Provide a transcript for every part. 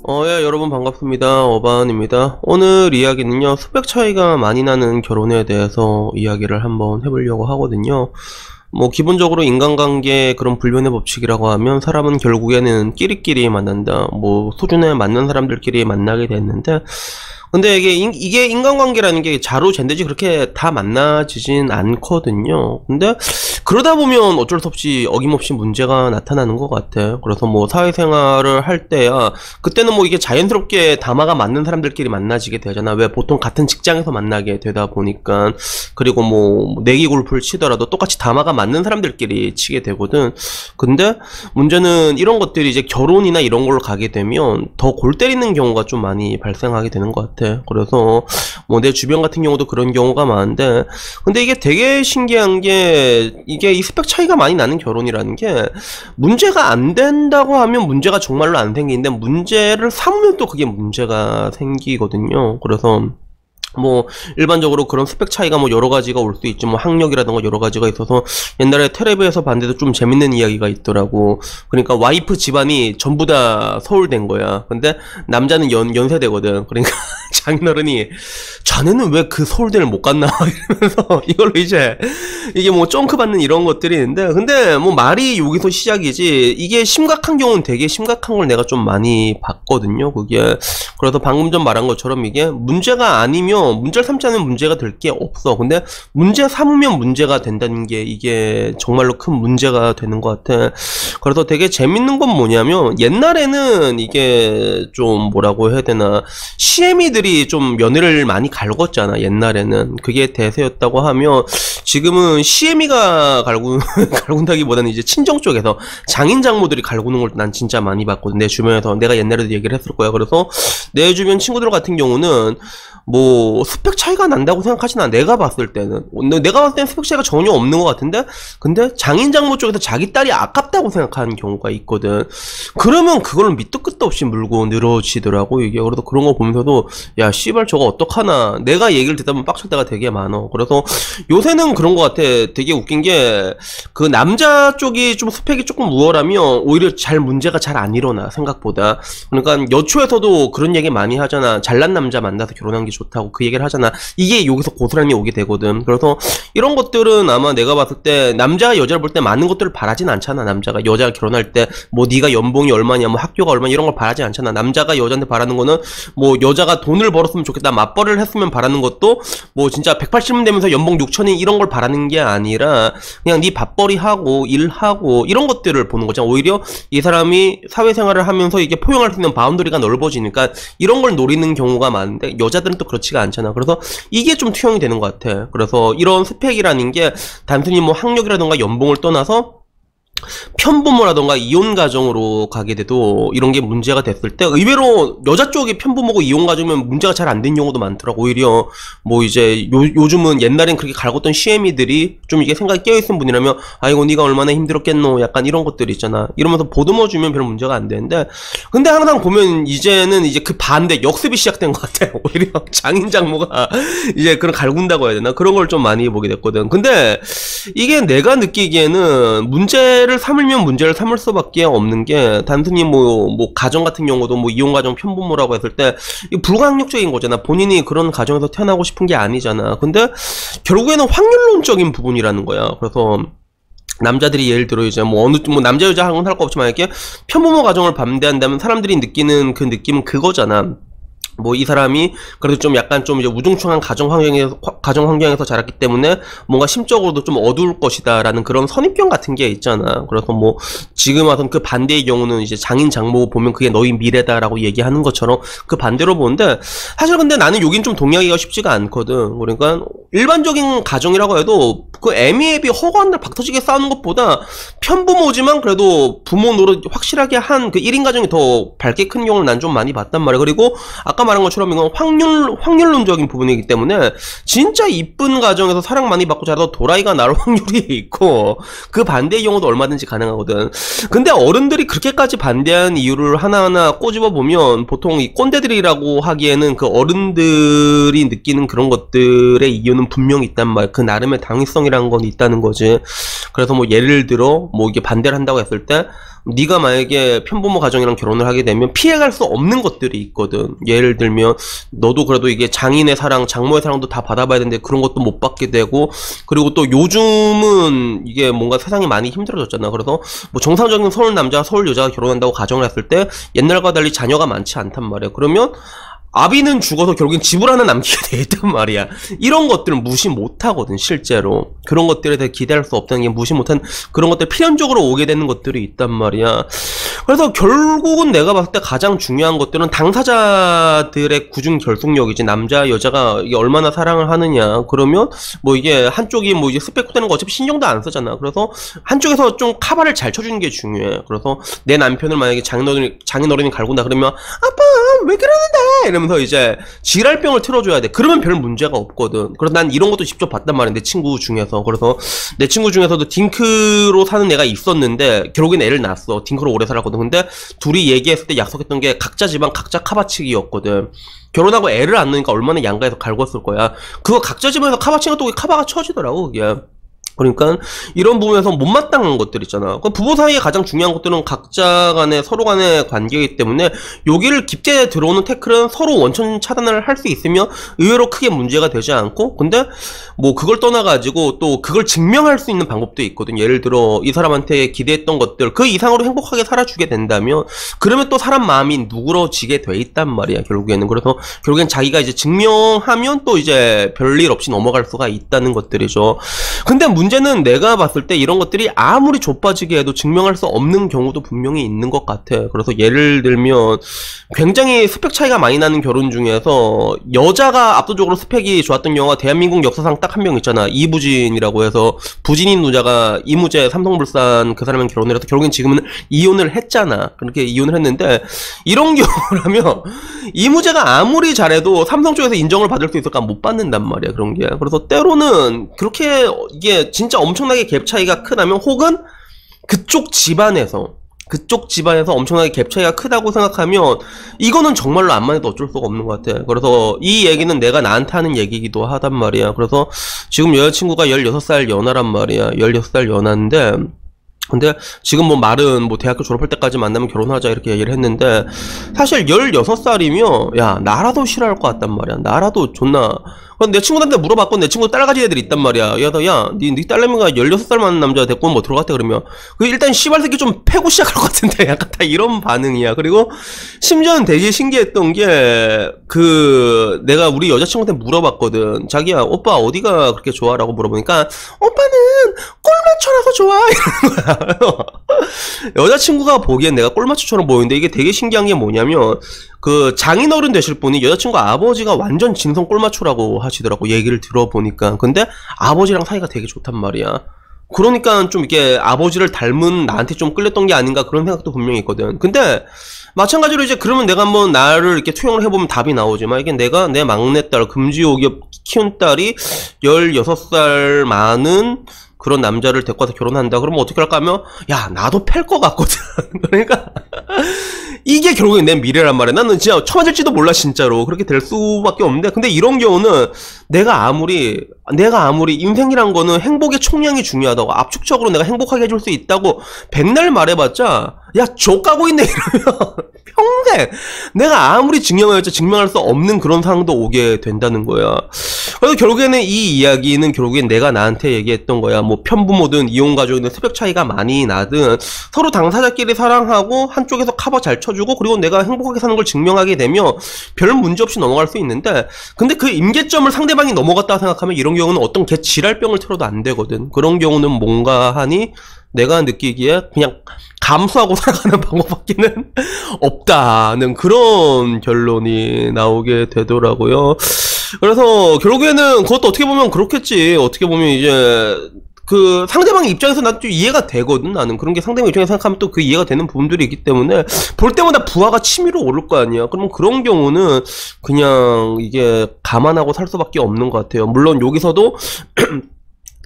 예, 여러분 반갑습니다. 어반입니다. 오늘 이야기는요, 스펙 차이가 많이 나는 결혼에 대해서 이야기를 한번 해보려고 하거든요. 뭐, 기본적으로 인간관계 그런 불변의 법칙이라고 하면 사람은 결국에는 끼리끼리 만난다. 뭐, 수준에 맞는 사람들끼리 만나게 됐는데, 근데 이게 인간관계라는 게 자로 잰듯이 그렇게 다 만나지진 않거든요. 근데 그러다 보면 어쩔 수 없이 어김없이 문제가 나타나는 것 같아. 그래서 뭐 사회생활을 할 때야 그때는 뭐 이게 자연스럽게 담화가 맞는 사람들끼리 만나지게 되잖아. 왜 보통 같은 직장에서 만나게 되다 보니까. 그리고 뭐 내기 골프를 치더라도 똑같이 담화가 맞는 사람들끼리 치게 되거든. 근데 문제는 이런 것들이 이제 결혼이나 이런 걸로 가게 되면 더 골 때리는 경우가 좀 많이 발생하게 되는 것 같아. 그래서 뭐 내 주변 같은 경우도 그런 경우가 많은데, 근데 이게 되게 신기한 게 이게 이 스펙 차이가 많이 나는 결혼이라는 게 문제가 안 된다고 하면 문제가 정말로 안 생기는데 문제를 삼으면 또 그게 문제가 생기거든요. 그래서 뭐 일반적으로 그런 스펙 차이가 뭐 여러 가지가 올 수 있지. 뭐 학력이라든가 여러 가지가 있어서 옛날에 텔레비에서 봤는데도 좀 재밌는 이야기가 있더라고. 그러니까 와이프 집안이 전부 다 서울대인 거야. 근데 남자는 연세대거든. 그러니까 장인어른이 자네는 왜 그 서울대를 못 갔나 이러면서 이걸로 이제 이게 뭐 쫑크 받는 이런 것들이 있는데, 근데 뭐 말이 여기서 시작이지 이게 심각한 경우는 되게 심각한 걸 내가 좀 많이 봤거든요. 그게 그래서 방금 전 말한 것처럼 이게 문제가 아니면 문제를 삼지 않으면 문제가 될 게 없어. 근데 문제 삼으면 문제가 된다는 게 이게 정말로 큰 문제가 되는 것 같아. 그래서 되게 재밌는 건 뭐냐면 옛날에는 이게 좀 뭐라고 해야 되나, 시애미들이 좀 며느리를 많이 갈궜잖아. 옛날에는 그게 대세였다고 하면 지금은 시애미가 갈군다기보다는 이제 친정 쪽에서 장인 장모들이 갈구는 걸 난 진짜 많이 봤거든. 내 주변에서 내가 옛날에도 얘기를 했을 거야. 그래서 내 주변 친구들 같은 경우는 뭐 스펙 차이가 난다고 생각하진 않아. 내가 봤을 때는 스펙 차이가 전혀 없는 것 같은데, 근데 장인 장모 쪽에서 자기 딸이 아깝다고 생각하는 경우가 있거든. 그러면 그걸 밑도 끝도 없이 물고 늘어지더라고 이게. 그래서 그런 거 보면서도 야 씨발 저거 어떡하나, 내가 얘기를 듣다 보면 빡칠 때가 되게 많어. 그래서 요새는 그런 것 같아. 되게 웃긴 게 그 남자 쪽이 좀 스펙이 조금 우월하면 오히려 문제가 잘 안 일어나 생각보다. 그러니까 여초에서도 그런 얘기 많이 하잖아. 잘난 남자 만나서 결혼한 게 좋다고 그 얘기를 하잖아. 이게 여기서 고스란히 오게 되거든. 그래서 이런 것들은 아마 내가 봤을 때 남자가 여자를 볼 때 많은 것들을 바라진 않잖아. 남자가 여자가 결혼할 때 뭐 네가 연봉이 얼마냐, 뭐 학교가 얼마냐 이런 걸 바라지 않잖아. 남자가 여자한테 바라는 거는 뭐 여자가 돈을 벌었으면 좋겠다, 맞벌이를 했으면 바라는 것도 뭐 진짜 180년 되면서 연봉 6천이 이런 걸 바라는 게 아니라 그냥 네 밥벌이 하고 일하고 이런 것들을 보는 거잖아. 오히려 이 사람이 사회생활을 하면서 이게 포용할 수 있는 바운더리가 넓어지니까 이런 걸 노리는 경우가 많은데 여자들은 또 그렇지가 않잖아. 그래서 이게 좀 투영이 되는 것 같아. 그래서 이런 스펙이라는 게 단순히 뭐 학력이라든가 연봉을 떠나서 편부모라던가 이혼 가정으로 가게 돼도 이런 게 문제가 됐을 때 의외로 여자 쪽이 편부모고 이혼 가정이면 문제가 잘 안 된 경우도 많더라고. 오히려 뭐 이제 요즘은 옛날엔 그렇게 갈궜던 시애미들이 좀 이게 생각이 깨어있는 분이라면 아이고 네가 얼마나 힘들었겠노 약간 이런 것들 있잖아. 이러면서 보듬어 주면 별 문제가 안 되는데, 근데 항상 보면 이제는 이제 그 반대 역습이 시작된 것 같아. 오히려 장인 장모가 이제 그런 갈군다고 해야 되나, 그런 걸 좀 많이 보게 됐거든. 근데 이게 내가 느끼기에는 문제를 삼으면 문제를 삼을 수밖에 없는 게, 단순히 뭐 가정 같은 경우도 뭐 이혼 가정 편부모라고 했을 때 이거 불가항력적인 거잖아. 본인이 그런 가정에서 태어나고 싶은 게 아니잖아. 근데 결국에는 확률론적인 부분이라는 거야. 그래서 남자들이 예를 들어 이제 뭐 남자 여자 하고는 할 거 없지만 이렇게 편부모 가정을 반대한다면 사람들이 느끼는 그 느낌은 그거잖아. 뭐 이 사람이 그래도 좀 약간 좀 이제 우중충한 가정 환경에서 자랐기 때문에 뭔가 심적으로도 좀 어두울 것이다라는 그런 선입견 같은 게 있잖아. 그래서 뭐 지금 와선 그 반대의 경우는 이제 장인 장모 보면 그게 너희 미래다라고 얘기하는 것처럼 그 반대로 보는데, 사실 근데 나는 여긴 좀 동의하기가 쉽지가 않거든. 그러니까 일반적인 가정이라고 해도 그 애미애비 허구한들 박터지게 싸우는 것보다 편부모지만 그래도 부모 노릇 확실하게 한 그 1인 가정이 더 밝게 큰 경우를 난 좀 많이 봤단 말이야. 그리고 아까 말한 것처럼 이건 확률론적인 부분이기 때문에 진짜 이쁜 가정에서 사랑 많이 받고 자라도 도라이가 날 확률이 있고 그 반대의 경우도 얼마든지 가능하거든. 근데 어른들이 그렇게까지 반대한 이유를 하나하나 꼬집어 보면 보통 이 꼰대들이라고 하기에는 그 어른들이 느끼는 그런 것들의 이유는 분명히 있단 말이야. 그 나름의 당위성이라는 건 있다는 거지. 그래서 뭐 예를 들어 뭐 이게 반대를 한다고 했을 때 네가 만약에 편부모 가정이랑 결혼을 하게 되면 피해갈 수 없는 것들이 있거든. 예를 들면 너도 그래도 이게 장인의 사랑, 장모의 사랑도 다 받아봐야 되는데 그런 것도 못 받게 되고, 그리고 또 요즘은 이게 뭔가 세상이 많이 힘들어졌잖아. 그래서 뭐 정상적인 서울 남자, 서울 여자가 결혼한다고 가정을 했을 때 옛날과 달리 자녀가 많지 않단 말이야. 그러면 아비는 죽어서 결국엔 집을 하나 남기게 돼 있단 말이야. 이런 것들은 무시 못하거든, 실제로. 그런 것들에 대해 기대할 수 없다는 게 무시 못한 그런 것들 필연적으로 오게 되는 것들이 있단 말이야. 그래서 결국은 내가 봤을 때 가장 중요한 것들은 당사자들의 구중 결속력이지. 남자, 여자가 이게 얼마나 사랑을 하느냐. 그러면 뭐 이게 한쪽이 뭐 이제 스펙 되는 거 어차피 신경도 안 쓰잖아. 그래서 한쪽에서 좀 카바를 잘 쳐주는 게 중요해. 그래서 내 남편을 만약에 장인어른이 갈군다 그러면 아빠 왜 그러는데? 이러면서 이제 지랄병을 틀어줘야 돼. 그러면 별 문제가 없거든. 그래서 난 이런 것도 직접 봤단 말이야, 내 친구 중에서. 그래서 내 친구 중에서도 딩크로 사는 애가 있었는데 결국엔 애를 낳았어. 딩크로 오래 살았거든. 근데 둘이 얘기했을 때 약속했던 게 각자 집안 각자 카바치기였거든. 결혼하고 애를 안 낳으니까 얼마나 양가에서 갈궜을 거야. 그거 각자 집안에서 카바치가 또 카바가 쳐지더라고, 그게. 그러니까 이런 부분에서 못마땅한 것들 있잖아. 부부 사이에 가장 중요한 것들은 각자 간의 서로 간의 관계이기 때문에 여기를 깊게 들어오는 태클은 서로 원천 차단을 할 수 있으면 의외로 크게 문제가 되지 않고, 근데 뭐 그걸 떠나가지고 또 그걸 증명할 수 있는 방법도 있거든. 예를 들어 이 사람한테 기대했던 것들 그 이상으로 행복하게 살아주게 된다면 그러면 또 사람 마음이 누그러지게 돼 있단 말이야, 결국에는. 그래서 결국엔 자기가 이제 증명하면 또 이제 별일 없이 넘어갈 수가 있다는 것들이죠. 근데 문제는 내가 봤을 때 이런 것들이 아무리 좁아지게 해도 증명할 수 없는 경우도 분명히 있는 것 같아. 그래서 예를 들면 굉장히 스펙 차이가 많이 나는 결혼 중에서 여자가 압도적으로 스펙이 좋았던 경우가 대한민국 역사상 딱 한 명 있잖아. 이부진이라고 해서 부진인 노자가 이무재 삼성물산 그 사람이랑 결혼을 해서 결국엔 지금은 이혼을 했잖아. 그렇게 이혼을 했는데 이런 경우라면 이무재가 아무리 잘해도 삼성 쪽에서 인정을 받을 수 있을까? 못 받는단 말이야, 그런 게. 그래서 때로는 그렇게 이게 진짜 엄청나게 갭 차이가 크다면, 혹은 그쪽 집안에서 엄청나게 갭 차이가 크다고 생각하면 이거는 정말로 암만 해도 어쩔 수가 없는 것 같아. 그래서 이 얘기는 내가 나한테 하는 얘기이기도 하단 말이야. 그래서 지금 여자친구가 16살 연하란 말이야. 16살 연하인데, 근데 지금 뭐 말은 뭐 대학교 졸업할 때까지 만나면 결혼하자 이렇게 얘기를 했는데, 사실 16살이면 야 나라도 싫어할 것 같단 말이야. 나라도 존나. 내 친구들한테 물어봤고, 내 친구 딸 가진 애들이 있단 말이야. 니 딸내미가 16살 많은 남자 데리고 뭐 들어갔대 그러면 그 일단 씨발 새끼 좀 패고 시작할 것 같은데, 약간 다 이런 반응이야. 그리고 심지어는 되게 신기했던 게 내가 우리 여자친구한테 물어봤거든. 자기야 오빠 어디가 그렇게 좋아? 라고 물어보니까 오빠는 꼴마초라서 좋아 이러는 거야. 여자친구가 보기엔 내가 꼴마초처럼 보이는데 이게 되게 신기한 게 뭐냐면 그 장인어른 되실 분이 여자친구 아버지가 완전 진성 꼴마초라고 하시더라고, 얘기를 들어보니까. 근데 아버지랑 사이가 되게 좋단 말이야. 그러니까 좀 이렇게 아버지를 닮은 나한테 좀 끌렸던 게 아닌가 그런 생각도 분명히 있거든. 근데 마찬가지로 이제 그러면 내가 한번 나를 이렇게 투영을 해보면 답이 나오지만, 이게 내가 내 막내딸 금지옥이 키운 딸이 16살 많은 그런 남자를 데리고 와서 결혼한다 그러면 어떻게 할까 하면 야 나도 팰 것 같거든. 그러니까 이게 결국엔 내 미래란 말이야. 나는 진짜 처맞을지도 몰라, 진짜로. 그렇게 될 수밖에 없는데, 근데 이런 경우는 내가 아무리 인생이란 거는 행복의 총량이 중요하다고, 압축적으로 내가 행복하게 해줄 수 있다고 백날 말해봤자 야 족 까고 있네 이러면 평생 내가 아무리 증명할 수 없는 그런 상황도 오게 된다는 거야. 그래서 결국에는 이 이야기는 결국엔 내가 나한테 얘기했던 거야. 뭐 편부모든 이혼가족이든 스펙 차이가 많이 나든 서로 당사자끼리 사랑하고 한쪽에서 커버 잘 쳐주고 그리고 내가 행복하게 사는 걸 증명하게 되면 별 문제 없이 넘어갈 수 있는데, 근데 그 임계점을 상대방이 넘어갔다고 생각하면 이런 경우는 어떤 개 지랄병을 틀어도 안 되거든. 그런 경우는 뭔가 하니 내가 느끼기에 그냥 감수하고 살아가는 방법밖에는 없다는 그런 결론이 나오게 되더라고요. 그래서 결국에는 그것도 어떻게 보면 그렇겠지. 어떻게 보면 이제 그 상대방의 입장에서 난 좀 이해가 되거든. 나는 그런 게 상대방 입장에서 생각하면 또 그 이해가 되는 부분들이 있기 때문에 볼 때마다 부하가 치밀어 오를 거 아니야. 그러면 그런 경우는 그냥 이게 감안하고 살 수밖에 없는 것 같아요. 물론 여기서도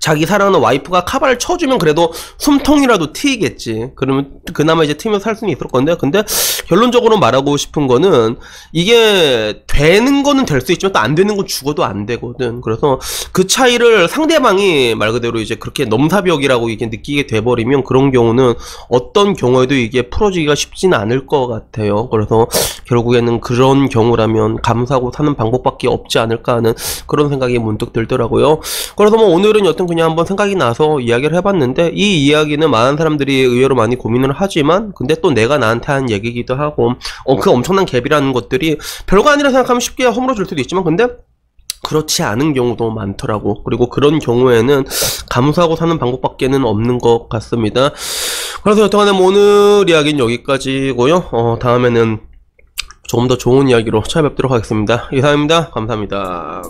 자기 사랑하는 와이프가 카바를 쳐주면 그래도 숨통이라도 트이겠지. 그러면 그나마 이제 트이면서 살 수는 있을 건데, 근데 결론적으로 말하고 싶은 거는 이게 되는 거는 될 수 있지만 또 안 되는 건 죽어도 안 되거든. 그래서 그 차이를 상대방이 말 그대로 이제 그렇게 넘사벽이라고 이게 느끼게 돼버리면 그런 경우는 어떤 경우에도 이게 풀어지기가 쉽지는 않을 것 같아요. 그래서 결국에는 그런 경우라면 감수하고 사는 방법밖에 없지 않을까 하는 그런 생각이 문득 들더라고요. 그래서 뭐 오늘은 여튼 그냥 한번 생각이 나서 이야기를 해봤는데, 이 이야기는 많은 사람들이 의외로 많이 고민을 하지만 근데 또 내가 나한테 한 얘기기도 하고, 그 엄청난 갭이라는 것들이 별거 아니라 생각하면 쉽게 허물어질 수도 있지만 근데 그렇지 않은 경우도 많더라고. 그리고 그런 경우에는 감수하고 사는 방법밖에는 없는 것 같습니다. 그래서 여튼간에 뭐 오늘 이야기는 여기까지고요. 다음에는 조금 더 좋은 이야기로 찾아뵙도록 하겠습니다. 이상입니다. 감사합니다.